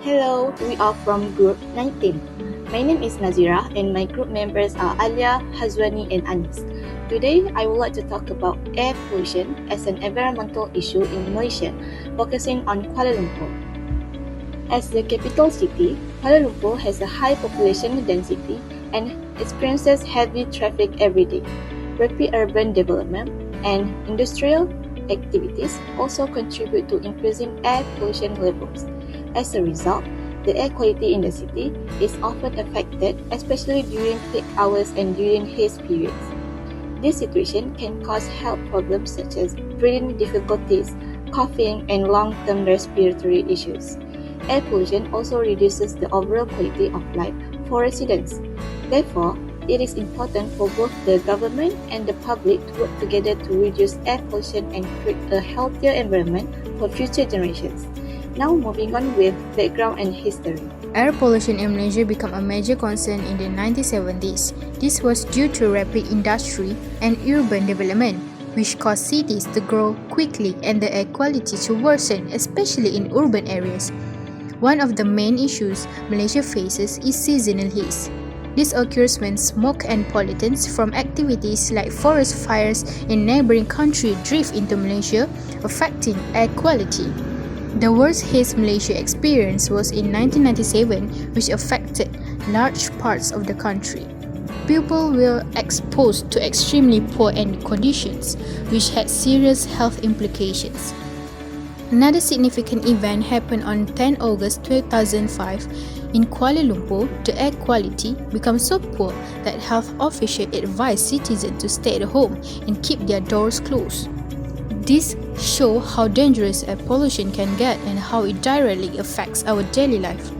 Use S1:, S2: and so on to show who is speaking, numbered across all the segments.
S1: Hello, we are from Group 19. My name is NAZIRAH and my group members are ALYA, HAZWANI and Anis. Today, I would like to talk about air pollution as an environmental issue in Malaysia, focusing on Kuala Lumpur. As the capital city, Kuala Lumpur has a high population density and experiences heavy traffic every day. Rapid urban development and industrial activities also contribute to increasing air pollution levels. As a result, the air quality in the city is often affected, especially during peak hours and during haze periods. This situation can cause health problems such as breathing difficulties, coughing, and long-term respiratory issues. Air pollution also reduces the overall quality of life for residents. Therefore, it is important for both the government and the public to work together to reduce air pollution and create a healthier environment for future generations. Now moving on with background and history.
S2: Air pollution in Malaysia became a major concern in the 1970s. This was due to rapid industry and urban development, which caused cities to grow quickly and the air quality to worsen, especially in urban areas. One of the main issues Malaysia faces is seasonal haze. This occurs when smoke and pollutants from activities like forest fires in neighboring countries drift into Malaysia, affecting air quality. The worst haze Malaysia experienced was in 1997, which affected large parts of the country. People were exposed to extremely poor air conditions, which had serious health implications. Another significant event happened on 10 August 2005. In Kuala Lumpur, the air quality became so poor that health officials advised citizens to stay at home and keep their doors closed. This shows how dangerous air pollution can get and how it directly affects our daily life.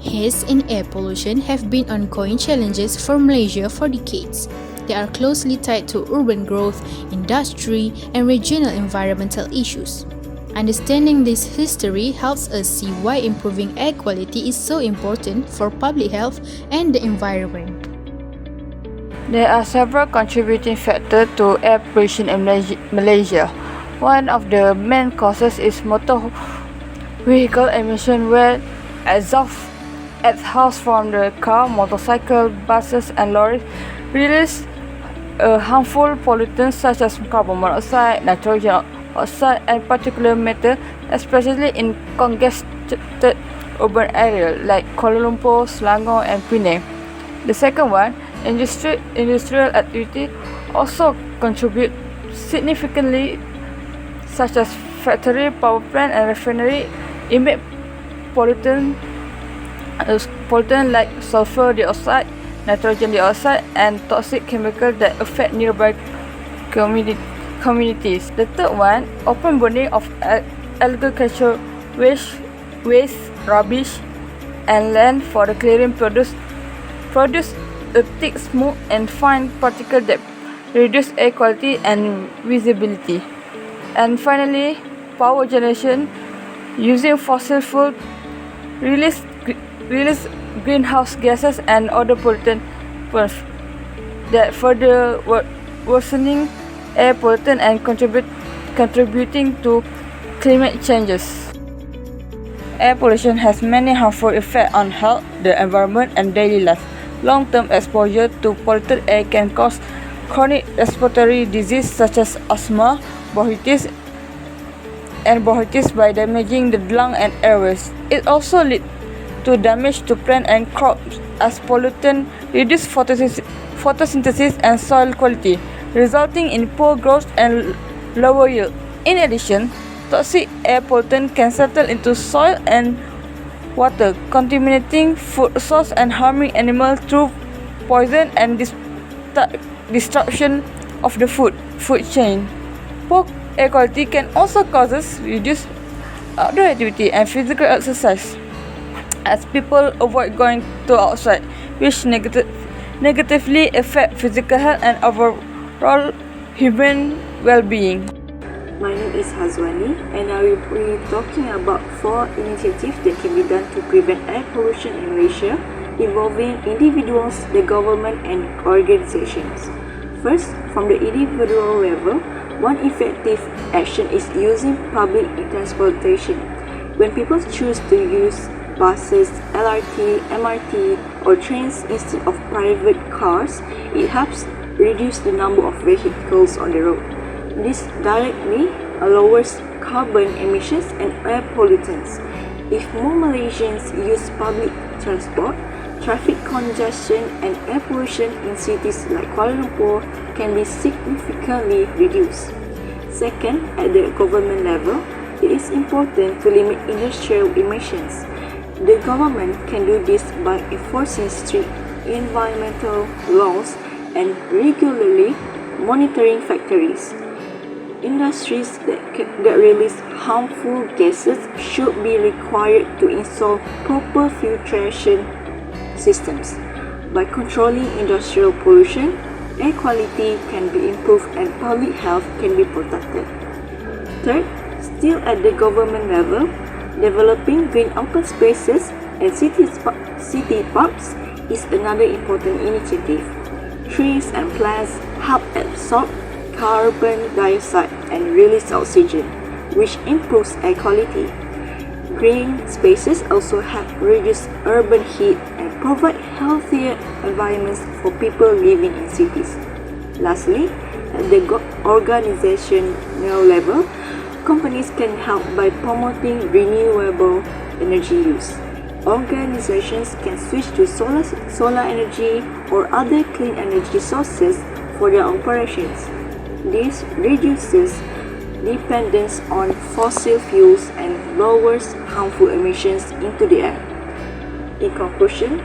S2: Haze and air pollution have been ongoing challenges for Malaysia for decades. They are closely tied to urban growth, industry, and regional environmental issues. Understanding this history helps us see why improving air quality is so important for public health and the environment.
S3: There are several contributing factors to air pollution in Malaysia. One of the main causes is motor vehicle emission, where exhaust from the car, motorcycle, buses and lorries release harmful pollutants such as carbon monoxide, nitrogen oxide and particulate matter, especially in congested urban areas like Kuala Lumpur, Selangor and Penang. The second one, industrial activity also contribute significantly, such as factory, power plant and refinery emit pollutants like sulfur dioxide, nitrogen dioxide and toxic chemicals that affect nearby communities. The third one, open burning of agricultural waste, rubbish and land for the clearing produce a thick smoke and fine particles that reduce air quality and visibility. And finally, power generation using fossil fuel release greenhouse gases and other pollutants that further worsening air pollution and contributing to climate changes. Air pollution has many harmful effects on health, the environment and daily life. Long-term exposure to polluted air can cause chronic respiratory disease such as asthma, bronchitis by damaging the lung and airways. It also leads to damage to plants and crops as pollutants reduce photosynthesis and soil quality, resulting in poor growth and lower yield. In addition, toxic air pollutants can settle into soil and water, contaminating food source and harming animals through poison and destruction of the food chain. Poor air quality can also cause reduced outdoor activity and physical exercise, as people avoid going to outside, which negatively affect physical health and overall human well-being.
S1: My name is HAZWANI and I will be talking about 4 initiatives that can be done to prevent air pollution in Malaysia, involving individuals, the government and organizations. First, from the individual level, one effective action is using public transportation. When people choose to use
S4: buses, LRT, MRT, or trains instead of private cars, it helps reduce the number of vehicles on the road. This directly lowers carbon emissions and air pollutants. If more Malaysians use public transport, traffic congestion and air pollution in cities like Kuala Lumpur can be significantly reduced. Second, at the government level, it is important to limit industrial emissions. The government can do this by enforcing strict environmental laws and regularly monitoring factories. Industries that release harmful gases should be required to install proper filtration systems. By controlling industrial pollution, air quality can be improved and public health can be protected. Third, still at the government level, developing green open spaces and city parks is another important initiative. Trees and plants help absorb carbon dioxide and release oxygen, which improves air quality. Green spaces also help reduce urban heat and provide healthier environments for people living in cities. Lastly, at the organizational level, companies can help by promoting renewable energy use. Organizations can switch to solar energy or other clean energy sources for their operations. This reduces dependence on fossil fuels and lowers harmful emissions into the air. In conclusion,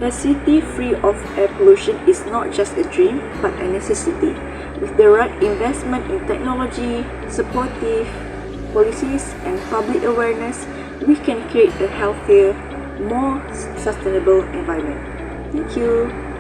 S4: a city free of air pollution is not just a dream but a necessity. With the right investment in technology, supportive policies and public awareness, we can create a healthier, more sustainable environment. Thank you.